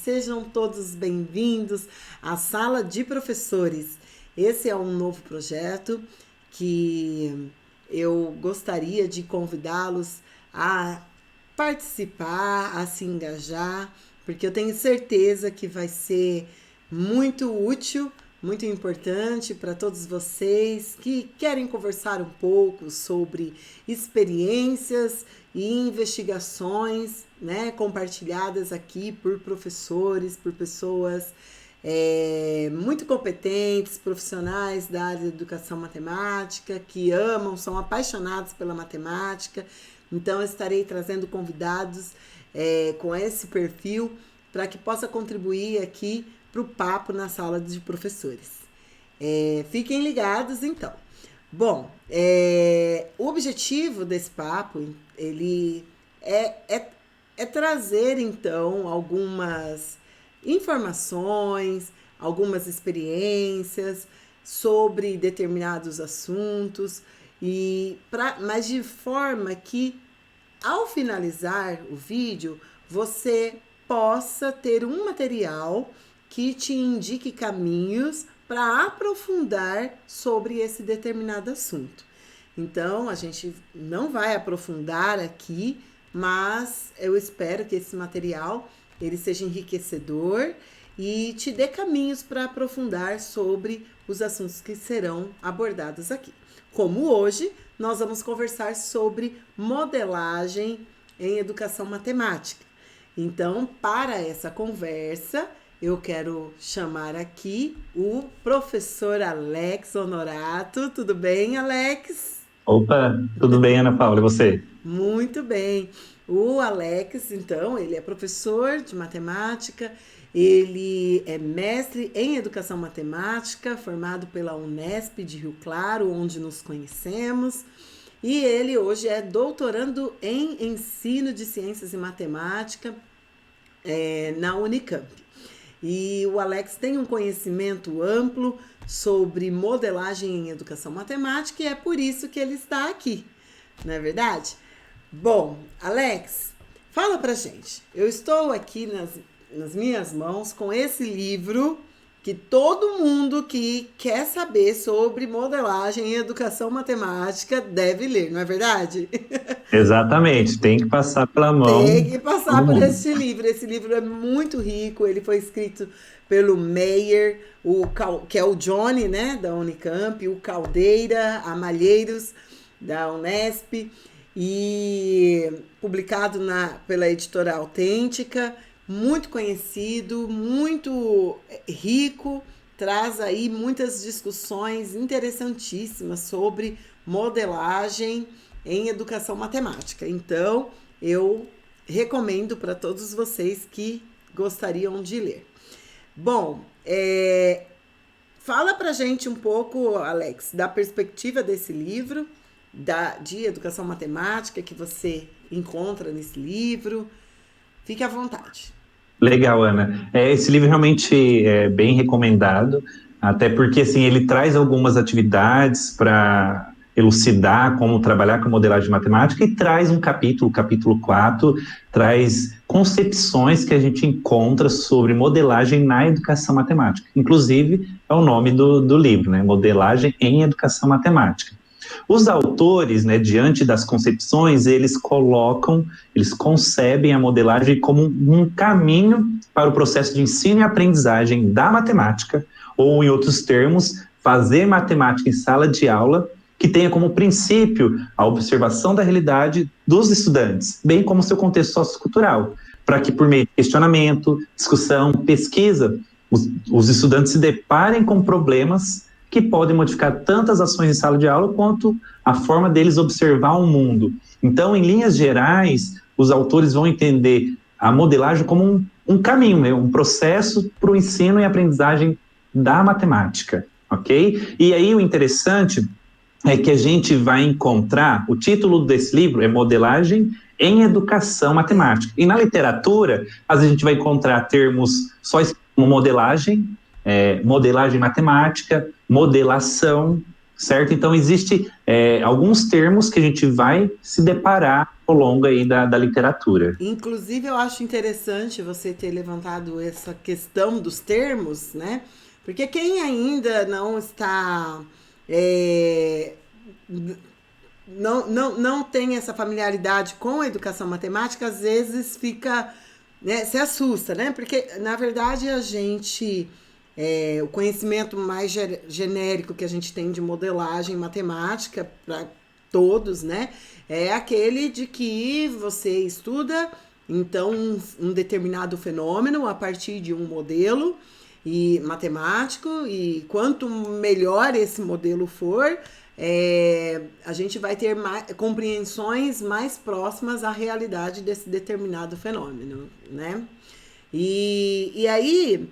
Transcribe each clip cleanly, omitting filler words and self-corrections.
sejam todos bem-vindos à Sala de Professores. Esse é um novo projeto que eu gostaria de convidá-los a participar, a se engajar, porque eu tenho certeza que vai ser muito útil, muito importante para todos vocês que querem conversar um pouco sobre experiências e investigações, né, compartilhadas aqui por professores, por pessoas muito competentes, profissionais da área de educação matemática, que amam, são apaixonados pela matemática. Então, eu estarei trazendo convidados com esse perfil para que possa contribuir aqui para o papo na sala de professores. Fiquem ligados, então. Bom, o objetivo desse papo, ele é trazer, então, algumas informações, algumas experiências sobre determinados assuntos, mas de forma que, ao finalizar o vídeo, você possa ter um material que te indique caminhos para aprofundar sobre esse determinado assunto. Então, a gente não vai aprofundar aqui, mas eu espero que esse material ele seja enriquecedor e te dê caminhos para aprofundar sobre os assuntos que serão abordados aqui. Como hoje, nós vamos conversar sobre modelagem em educação matemática. Então, para essa conversa, eu quero chamar aqui o professor Alex Honorato. Tudo bem, Alex? Opa, tudo bem, Ana Paula, e você? Muito bem. O Alex, então, ele é professor de matemática, ele é mestre em educação matemática, formado pela Unesp de Rio Claro, onde nos conhecemos, e ele hoje é doutorando em ensino de ciências e matemática na Unicamp. E o Alex tem um conhecimento amplo sobre modelagem em educação matemática e é por isso que ele está aqui, não é verdade? Bom, Alex, fala pra gente. Eu estou aqui nas minhas mãos com esse livro que todo mundo que quer saber sobre modelagem em educação matemática deve ler, não é verdade? Exatamente, tem que passar pela mão Tem que passar todo por mundo. este livro. Esse livro é muito rico. Ele foi escrito pelo Meyer, que é o Johnny, né, da Unicamp, o Caldeira, a Malheiros, da Unesp, e publicado pela editora Autêntica. Muito conhecido, muito rico, traz aí muitas discussões interessantíssimas sobre modelagem em educação matemática. Então, eu recomendo para todos vocês que gostariam de ler. Bom, fala pra gente um pouco, Alex, da perspectiva desse livro, de educação matemática que você encontra nesse livro. Fique à vontade. Legal, Ana. Esse livro realmente é bem recomendado, até porque assim, ele traz algumas atividades para elucidar como trabalhar com modelagem matemática e traz um capítulo, o capítulo 4, traz concepções que a gente encontra sobre modelagem na educação matemática. Inclusive, é o nome do livro, né? Modelagem em Educação Matemática. Os autores, né, diante das concepções, eles concebem a modelagem como um caminho para o processo de ensino e aprendizagem da matemática, ou, em outros termos, fazer matemática em sala de aula, que tenha como princípio a observação da realidade dos estudantes, bem como seu contexto sociocultural, para que, por meio de questionamento, discussão, pesquisa, os estudantes se deparem com problemas que podem modificar tanto as ações em sala de aula quanto a forma deles observar o mundo. Então, em linhas gerais, os autores vão entender a modelagem como um caminho, né? Um processo para o ensino e aprendizagem da matemática, ok? E aí o interessante é que a gente vai encontrar, o título desse livro é Modelagem em Educação Matemática. E na literatura, às vezes a gente vai encontrar termos só como modelagem, modelagem matemática, modelação, certo? Então, existe alguns termos que a gente vai se deparar ao longo aí da literatura. Inclusive, eu acho interessante você ter levantado essa questão dos termos, né? Porque quem ainda não está. é, não tem essa familiaridade com a educação matemática, às vezes fica, né, se assusta, né? Porque, na verdade, a gente. O conhecimento mais genérico que a gente tem de modelagem matemática para todos, né? É aquele de que você estuda, então, um determinado fenômeno a partir de um modelo e matemático, e quanto melhor esse modelo for, a gente vai ter compreensões mais próximas à realidade desse determinado fenômeno, né? E aí,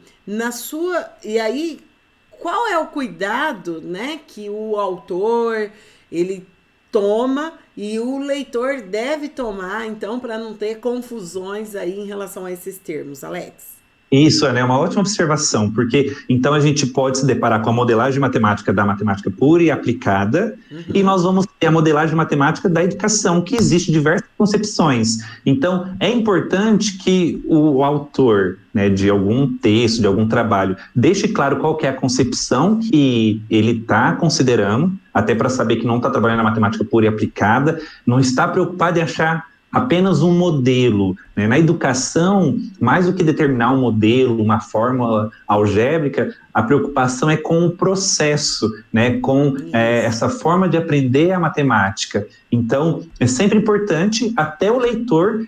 qual é o cuidado, né, que o autor ele toma e o leitor deve tomar, então, para não ter confusões aí em relação a esses termos, Alex? Isso, né, é uma ótima observação, porque então a gente pode se deparar com a modelagem matemática da matemática pura e aplicada, e Uhum. nós vamos ter a modelagem matemática da educação, que existe diversas concepções. Então, é importante que o autor, né, de algum texto, de algum trabalho, deixe claro qual que é a concepção que ele está considerando, até para saber que não está trabalhando na matemática pura e aplicada, não está preocupado em achar apenas um modelo, né? Na educação, mais do que determinar um modelo, uma fórmula algébrica, a preocupação é com o processo, né? Com Isso. essa forma de aprender a matemática. Então, é sempre importante até o leitor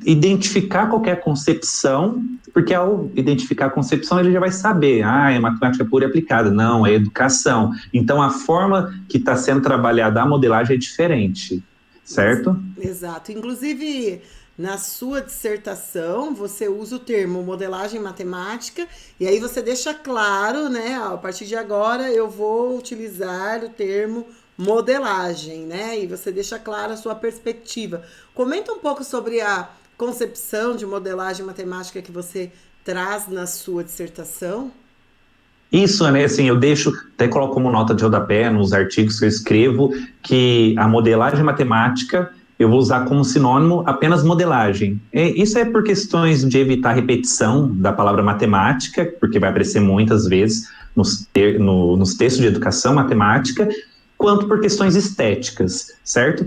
identificar qualquer concepção, porque ao identificar a concepção ele já vai saber, é matemática pura e aplicada, não, é educação. Então, a forma que está sendo trabalhada a modelagem é diferente, certo? Exato. Inclusive, na sua dissertação, você usa o termo modelagem matemática, e aí você deixa claro, né? A partir de agora eu vou utilizar o termo modelagem, né? E você deixa clara a sua perspectiva. Comenta um pouco sobre a concepção de modelagem matemática que você traz na sua dissertação. Isso, né? Assim, eu deixo, até coloco como nota de rodapé nos artigos que eu escrevo, que a modelagem matemática eu vou usar como sinônimo apenas modelagem. Isso é por questões de evitar repetição da palavra matemática, porque vai aparecer muitas vezes nos textos de educação matemática, quanto por questões estéticas, certo?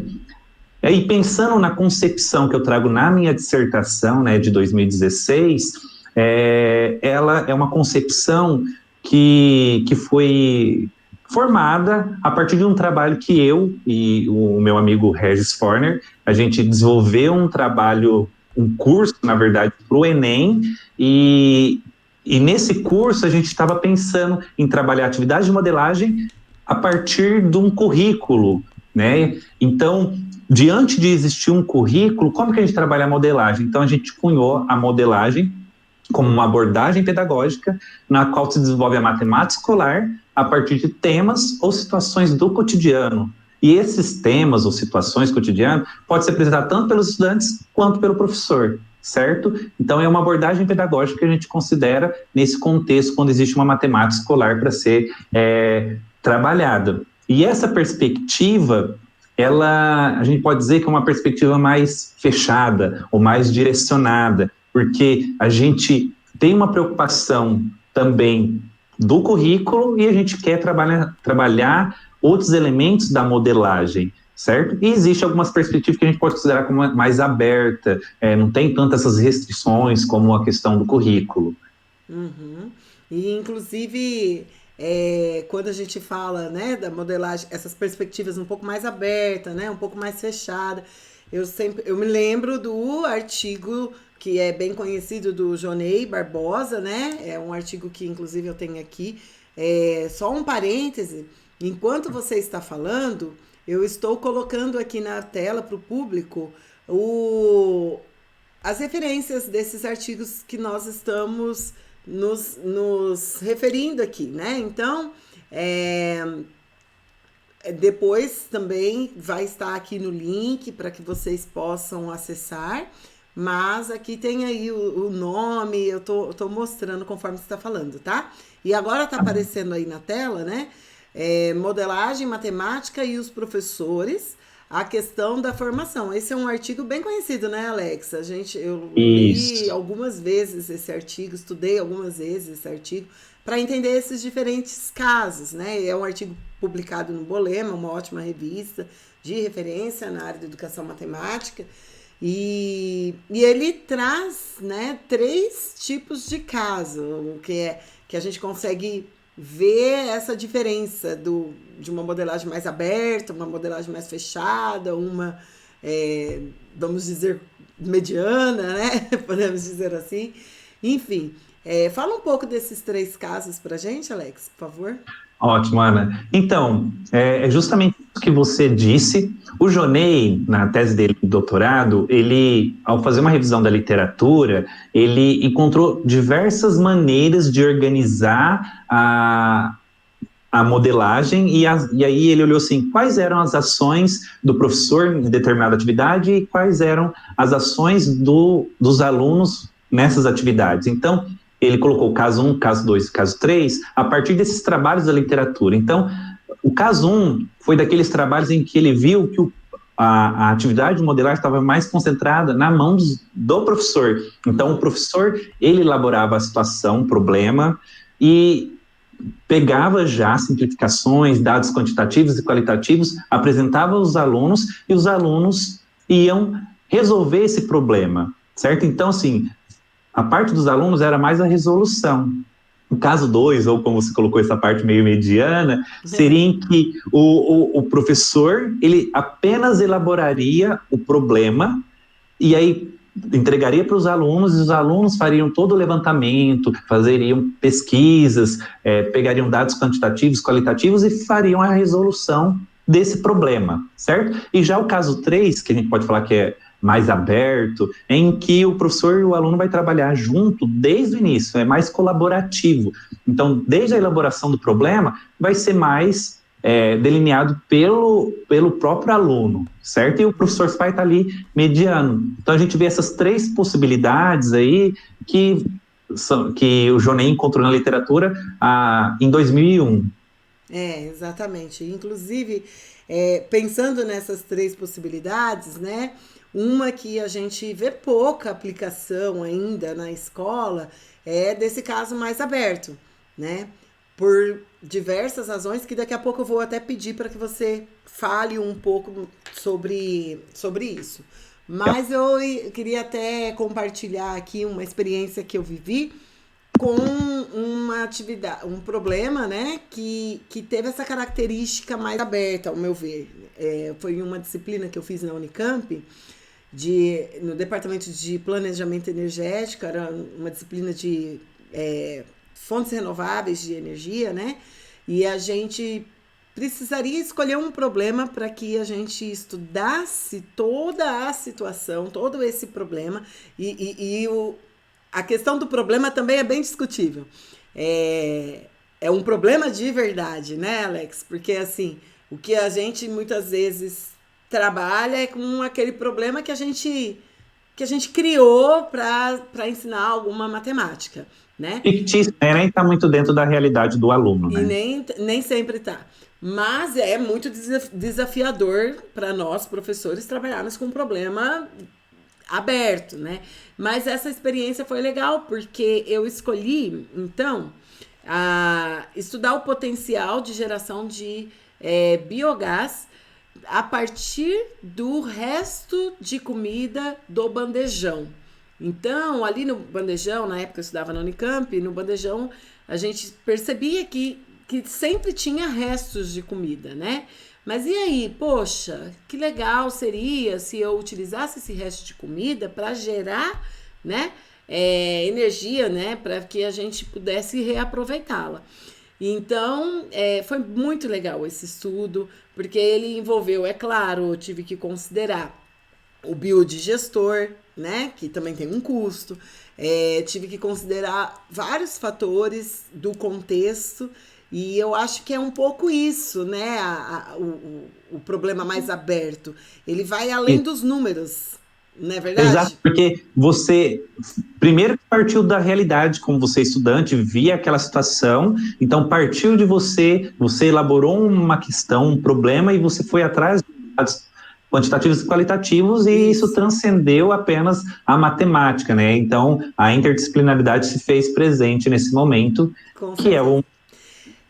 E pensando na concepção que eu trago na minha dissertação, né, de 2016, ela é uma concepção que foi formada a partir de um trabalho que eu e o meu amigo Regis Forner, a gente desenvolveu um trabalho, um curso, na verdade, para o Enem, e nesse curso a gente estava pensando em trabalhar atividade de modelagem a partir de um currículo, né? Então, diante de existir um currículo, como que a gente trabalha a modelagem? Então, a gente cunhou a modelagem como uma abordagem pedagógica na qual se desenvolve a matemática escolar a partir de temas ou situações do cotidiano. E esses temas ou situações cotidianas podem ser apresentados tanto pelos estudantes quanto pelo professor, certo? Então, é uma abordagem pedagógica que a gente considera nesse contexto, quando existe uma matemática escolar para ser trabalhada. E essa perspectiva, a gente pode dizer que é uma perspectiva mais fechada ou mais direcionada, porque a gente tem uma preocupação também do currículo e a gente quer trabalhar outros elementos da modelagem, certo? E existe algumas perspectivas que a gente pode considerar como mais aberta, não tem tantas essas restrições como a questão do currículo. Uhum. E, inclusive, quando a gente fala, né, da modelagem, essas perspectivas um pouco mais abertas, né, um pouco mais fechada, eu me lembro do artigo que é bem conhecido do Jonei Barbosa, né? É um artigo que, inclusive, eu tenho aqui. Só um parêntese, enquanto você está falando, eu estou colocando aqui na tela para o público as referências desses artigos que nós estamos nos referindo aqui, né? Então, depois também vai estar aqui no link para que vocês possam acessar, mas aqui tem aí o nome, eu tô mostrando conforme você está falando, tá? E agora tá aparecendo aí na tela, né? modelagem matemática e os professores, a questão da formação. Esse é um artigo bem conhecido, né, Alex? Eu li Isso. algumas vezes esse artigo, estudei algumas vezes esse artigo, para entender esses diferentes casos, né? É um artigo publicado no Bolema, uma ótima revista de referência na área de educação matemática, e ele traz, né, 3 tipos de caso, que a gente consegue ver essa diferença de uma modelagem mais aberta, uma modelagem mais fechada, uma, vamos dizer, mediana, né? Podemos dizer assim. Enfim, fala um pouco desses 3 casos para a gente, Alex, por favor. Ótimo, Ana. Então, é justamente o que você disse. O Jonei, na tese dele de doutorado, ele, ao fazer uma revisão da literatura, ele encontrou diversas maneiras de organizar a modelagem e aí ele olhou assim, quais eram as ações do professor em determinada atividade e quais eram as ações dos alunos nessas atividades. Então, ele colocou caso 1, caso 2 e caso 3 a partir desses trabalhos da literatura. Então, o caso 1 foi daqueles trabalhos em que ele viu que a atividade de modelagem estava mais concentrada na mão do professor. Então, o professor, ele elaborava a situação, o problema, e pegava já simplificações, dados quantitativos e qualitativos, apresentava aos alunos e os alunos iam resolver esse problema, certo? Então, assim, a parte dos alunos era mais a resolução. O caso 2, ou como você colocou essa parte meio mediana, seria em que o professor, ele apenas elaboraria o problema e aí entregaria para os alunos e os alunos fariam todo o levantamento, fariam pesquisas, pegariam dados quantitativos, qualitativos e fariam a resolução desse problema, certo? E já o caso 3, que a gente pode falar que é mais aberto, em que o professor e o aluno vai trabalhar junto desde o início, é mais colaborativo. Então, desde a elaboração do problema, vai ser mais delineado pelo próprio aluno, certo? E o professor vai estar ali mediando. Então, a gente vê essas 3 possibilidades aí que o Jonei encontrou na literatura em 2001. Exatamente. Inclusive, pensando nessas 3 possibilidades, né? Uma que a gente vê pouca aplicação ainda na escola é desse caso mais aberto, né? Por diversas razões que daqui a pouco eu vou até pedir para que você fale um pouco sobre isso. Mas eu queria até compartilhar aqui uma experiência que eu vivi com uma atividade, um problema, né, que teve essa característica mais aberta, ao meu ver. Foi uma disciplina que eu fiz na Unicamp, no departamento de planejamento energético, era uma disciplina de fontes renováveis de energia, né? E a gente precisaria escolher um problema para que a gente estudasse toda a situação, todo esse problema, a questão do problema também é bem discutível. É um problema de verdade, né, Alex? Porque, assim, o que a gente muitas vezes trabalha é com aquele problema que a gente criou para ensinar alguma matemática, né? Fictício, né? Nem está muito dentro da realidade do aluno, E né? nem sempre está. Mas é muito desafiador para nós, professores, trabalharmos com um problema aberto, né? Mas essa experiência foi legal, porque eu escolhi, então, estudar o potencial de geração de biogás a partir do resto de comida do bandejão. Então, ali no bandejão, na época eu estudava na Unicamp, no bandejão a gente percebia que sempre tinha restos de comida, né? Mas e aí, poxa, que legal seria se eu utilizasse esse resto de comida para gerar, né, energia, né, para que a gente pudesse reaproveitá-la. Então, foi muito legal esse estudo, porque ele envolveu, é claro, eu tive que considerar o biodigestor, né, que também tem um custo, tive que considerar vários fatores do contexto, e eu acho que é um pouco isso, né, o problema mais aberto. Ele vai além dos números, não é verdade? Exato, porque você primeiro partiu da realidade, como você estudante, via aquela situação, então partiu de você, você elaborou uma questão, um problema, e você foi atrás de dados quantitativos e qualitativos, e isso transcendeu apenas a matemática, né? Então, a interdisciplinaridade se fez presente nesse momento, Com que é certeza.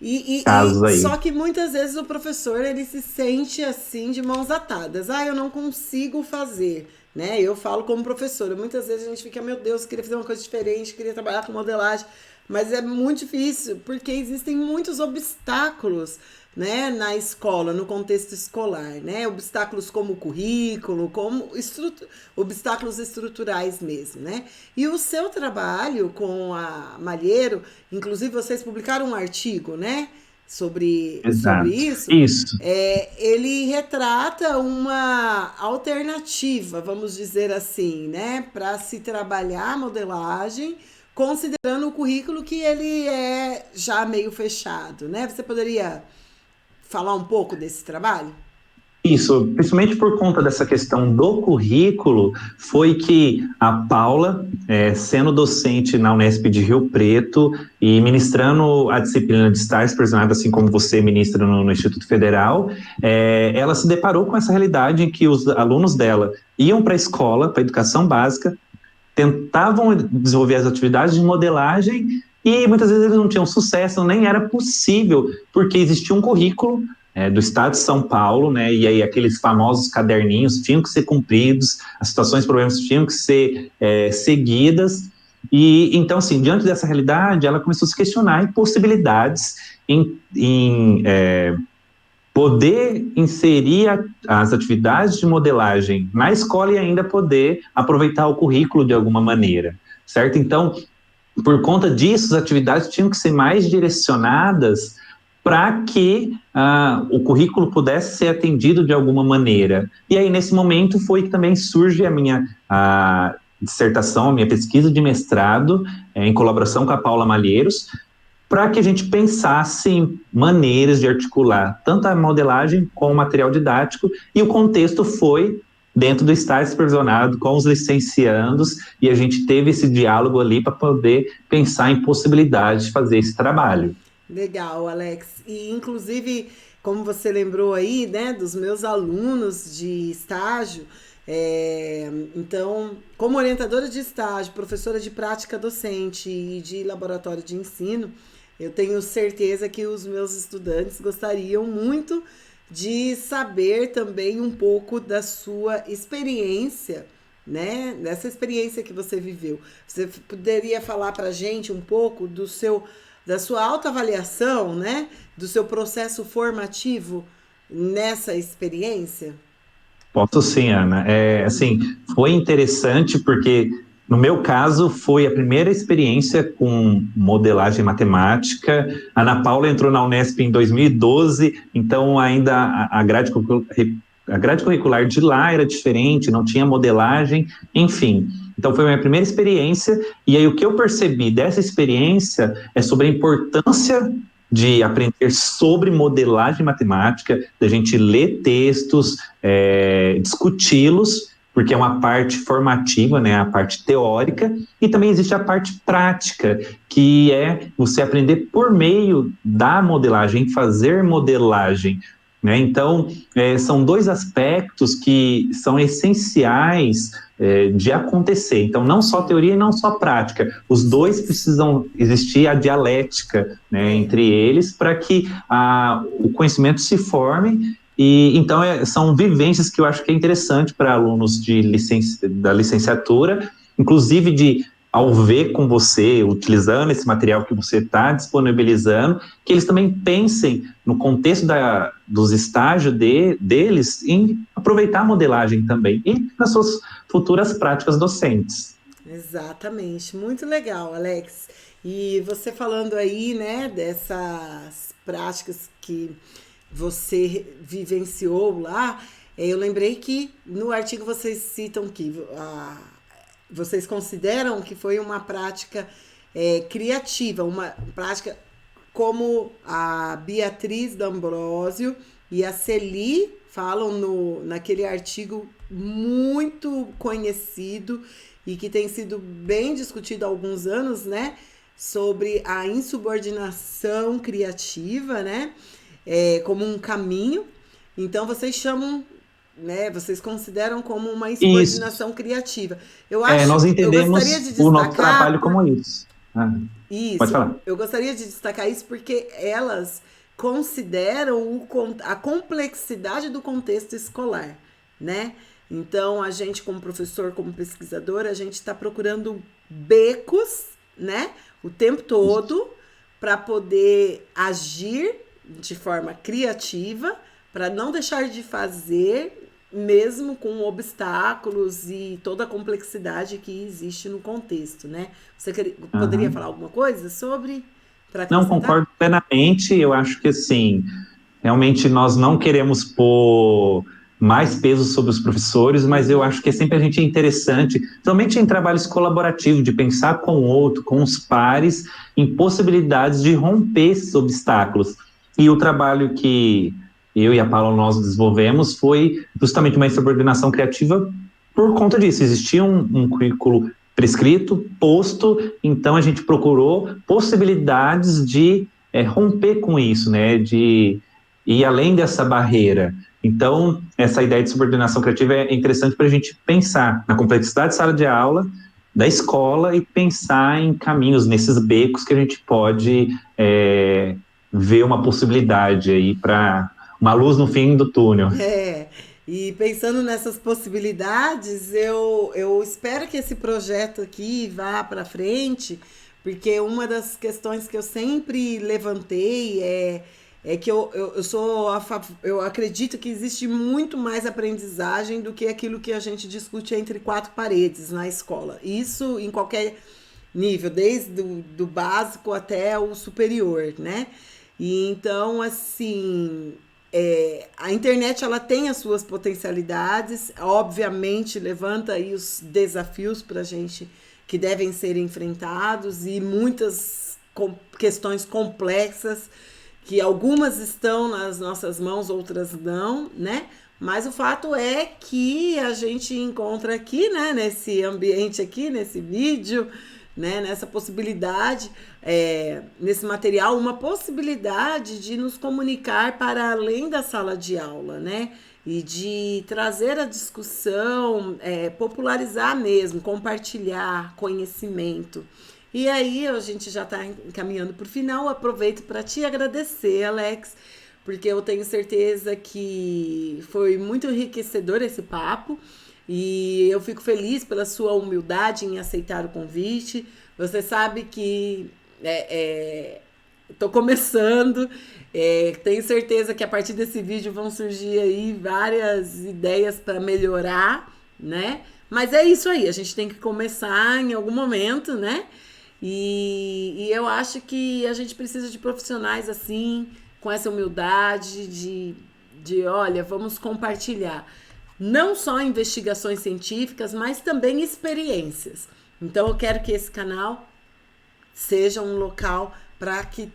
um caso aí. Só que muitas vezes o professor ele se sente assim de mãos atadas. Ah, eu não consigo fazer, né? Eu falo como professora. Muitas vezes a gente fica, meu Deus, queria fazer uma coisa diferente, queria trabalhar com modelagem, mas é muito difícil porque existem muitos obstáculos, né, na escola, no contexto escolar, né? Obstáculos como o currículo, como obstáculos estruturais mesmo, né? E o seu trabalho com a Malheiro, inclusive vocês publicaram um artigo, né, sobre Exato. isso, Isso. ele retrata uma alternativa, vamos dizer assim, né, para se trabalhar a modelagem, considerando o currículo que ele é já meio fechado, né? Você poderia falar um pouco desse trabalho? Isso, principalmente por conta dessa questão do currículo, foi que a Paula, sendo docente na Unesp de Rio Preto e ministrando a disciplina de estágio supervisionado, assim como você ministra no Instituto Federal, ela se deparou com essa realidade em que os alunos dela iam para a escola, para a educação básica, tentavam desenvolver as atividades de modelagem e muitas vezes eles não tinham sucesso, nem era possível, porque existia um currículo do Estado de São Paulo, né? E aí aqueles famosos caderninhos tinham que ser cumpridos, as situações, problemas tinham que ser seguidas. E então, assim, diante dessa realidade, ela começou a se questionar em possibilidades em poder inserir as atividades de modelagem na escola e ainda poder aproveitar o currículo de alguma maneira, certo? Então, por conta disso, as atividades tinham que ser mais direcionadas para que o currículo pudesse ser atendido de alguma maneira. E aí, nesse momento, foi que também surge a minha dissertação, a minha pesquisa de mestrado, em colaboração com a Paula Malheiros, para que a gente pensasse em maneiras de articular tanto a modelagem com o material didático, e o contexto foi dentro do estágio supervisionado com os licenciandos, e a gente teve esse diálogo ali para poder pensar em possibilidades de fazer esse trabalho. Legal, Alex. E inclusive, como você lembrou aí, né, dos meus alunos de estágio, então, como orientadora de estágio, professora de prática docente e de laboratório de ensino, eu tenho certeza que os meus estudantes gostariam muito de saber também um pouco da sua experiência, né? Dessa experiência que você viveu. Você poderia falar para a gente um pouco da sua autoavaliação, né? Do seu processo formativo nessa experiência? Posso sim, Ana. Assim, foi interessante porque, no meu caso, foi a primeira experiência com modelagem matemática. A Ana Paula entrou na Unesp em 2012, então ainda a grade curricular de lá era diferente, não tinha modelagem, enfim. Então foi a minha primeira experiência, e aí o que eu percebi dessa experiência é sobre a importância de aprender sobre modelagem matemática, da gente ler textos, discuti-los, porque é uma parte formativa, né, a parte teórica, e também existe a parte prática, que é você aprender por meio da modelagem, fazer modelagem, né? Então, são dois aspectos que são essenciais de acontecer. Então, não só teoria e não só prática. Os dois precisam existir a dialética, né, entre eles para que o conhecimento se forme. E então são vivências que eu acho que é interessante para alunos da licenciatura, inclusive ao ver com você, utilizando esse material que você está disponibilizando, que eles também pensem no contexto dos estágios deles em aproveitar a modelagem também e nas suas futuras práticas docentes. Exatamente, muito legal, Alex. E você falando aí, né, dessas práticas que você vivenciou lá, eu lembrei que no artigo vocês citam que vocês consideram que foi uma prática criativa, uma prática como a Beatriz D'Ambrosio e a Celi falam naquele artigo muito conhecido e que tem sido bem discutido há alguns anos, né? Sobre a insubordinação criativa, né? Como um caminho. Então, vocês chamam, né? Vocês consideram como uma Isso. insubordinação criativa. Eu eu gostaria de Entendemos o nosso destacar trabalho como isso. Ah, pode isso, falar. eu gostaria de destacar isso porque elas consideram a complexidade do contexto escolar, né? Então, a gente, como professor, como pesquisador, a gente está procurando becos, né? O tempo todo, para poder agir de forma criativa, para não deixar de fazer, mesmo com obstáculos e toda a complexidade que existe no contexto, né? Você poderia Aham. falar alguma coisa sobre, para Não, acrescentar? concordo plenamente. Eu acho que, assim, realmente nós não queremos pôr mais peso sobre os professores, mas eu acho que é sempre a gente interessante, somente em trabalhos colaborativos, de pensar com o outro, com os pares, em possibilidades de romper esses obstáculos. E o trabalho que eu e a Paula nós desenvolvemos foi justamente uma subordinação criativa por conta disso. Existia um currículo prescrito, posto, então a gente procurou possibilidades de romper com isso, né? De ir além dessa barreira. Então, essa ideia de subordinação criativa é interessante para a gente pensar na complexidade de sala de aula, da escola e pensar em caminhos, nesses becos que a gente pode ver uma possibilidade aí para uma luz no fim do túnel. É, e pensando nessas possibilidades, eu espero que esse projeto aqui vá para frente, porque uma das questões que eu sempre levantei é que eu sou eu acredito que existe muito mais aprendizagem do que aquilo que a gente discute entre quatro paredes na escola. Isso em qualquer nível, desde do básico até o superior, né? E então, assim, a internet ela tem as suas potencialidades, obviamente levanta aí os desafios para a gente que devem ser enfrentados e muitas questões complexas que algumas estão nas nossas mãos, outras não, né? Mas o fato é que a gente encontra aqui, né, nesse ambiente aqui, nesse vídeo, né, nessa possibilidade, nesse material, uma possibilidade de nos comunicar para além da sala de aula, né? E de trazer a discussão, popularizar mesmo, compartilhar conhecimento. E aí, a gente já está encaminhando para o final. Aproveito para te agradecer, Alex, porque eu tenho certeza que foi muito enriquecedor esse papo. E eu fico feliz pela sua humildade em aceitar o convite. Você sabe que estou começando. Tenho certeza que a partir desse vídeo vão surgir aí várias ideias para melhorar, né? Mas é isso aí, a gente tem que começar em algum momento, né? E eu acho que a gente precisa de profissionais assim, com essa humildade olha, vamos compartilhar não só investigações científicas, mas também experiências. Então eu quero que esse canal seja um local para que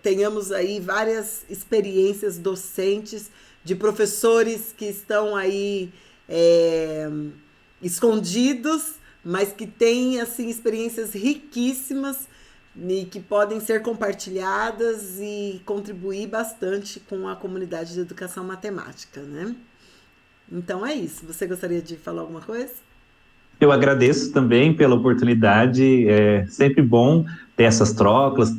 tenhamos aí várias experiências docentes de professores que estão aí escondidos, mas que têm assim experiências riquíssimas e que podem ser compartilhadas e contribuir bastante com a comunidade de educação matemática, né? Então é isso. Você gostaria de falar alguma coisa? Eu agradeço também pela oportunidade, é sempre bom ter essas trocas,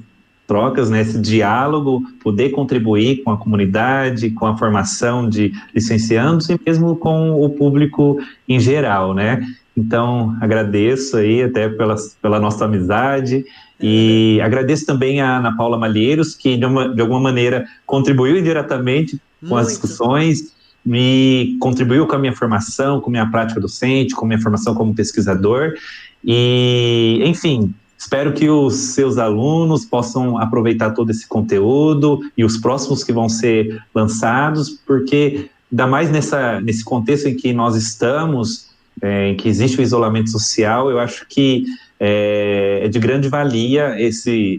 né, esse diálogo, poder contribuir com a comunidade, com a formação de licenciandos e mesmo com o público em geral, né? Então, agradeço aí até pela nossa amizade Uhum. e agradeço também a Ana Paula Malheiros, que de alguma maneira contribuiu indiretamente com as Muito. discussões, me contribuiu com a minha formação, com a minha prática docente, com a minha formação como pesquisador. E, enfim, espero que os seus alunos possam aproveitar todo esse conteúdo e os próximos que vão ser lançados, porque, ainda mais nesse contexto em que nós estamos, em que existe o isolamento social, eu acho que é de grande valia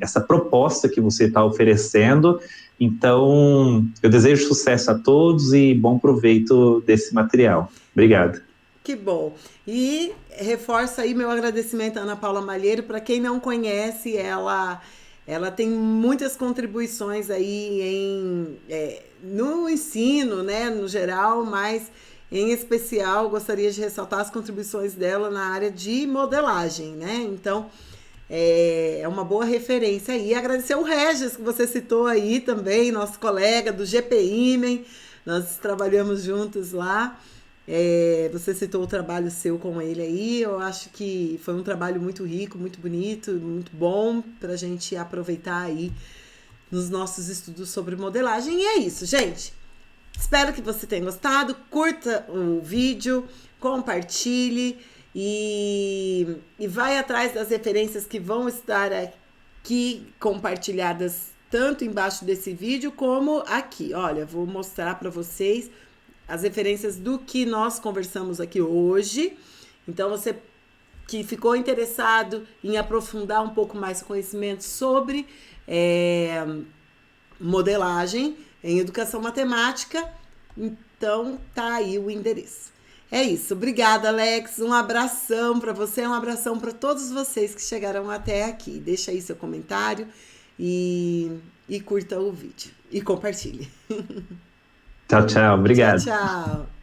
essa proposta que você está oferecendo. Então, eu desejo sucesso a todos e bom proveito desse material. Obrigado. Que bom. E reforço aí meu agradecimento à Ana Paula Malheiro. Para quem não conhece, ela tem muitas contribuições aí no ensino, né, no geral, mas em especial gostaria de ressaltar as contribuições dela na área de modelagem, né? Então, é uma boa referência aí. Agradecer o Regis, que você citou aí também, nosso colega do GPIMEN, nós trabalhamos juntos lá. Você citou o trabalho seu com ele aí, eu acho que foi um trabalho muito rico, muito bonito, muito bom para a gente aproveitar aí nos nossos estudos sobre modelagem. E é isso, gente. Espero que você tenha gostado, curta o vídeo, compartilhe e vai atrás das referências que vão estar aqui compartilhadas tanto embaixo desse vídeo como aqui. Olha, vou mostrar para vocês as referências do que nós conversamos aqui hoje. Então, você que ficou interessado em aprofundar um pouco mais o conhecimento sobre modelagem em educação matemática, então tá aí o endereço. É isso. Obrigada, Alex. Um abração para você, um abração para todos vocês que chegaram até aqui. Deixa aí seu comentário e curta o vídeo e compartilhe. Tchau, tchau. Tchau, Obrigado. tchau.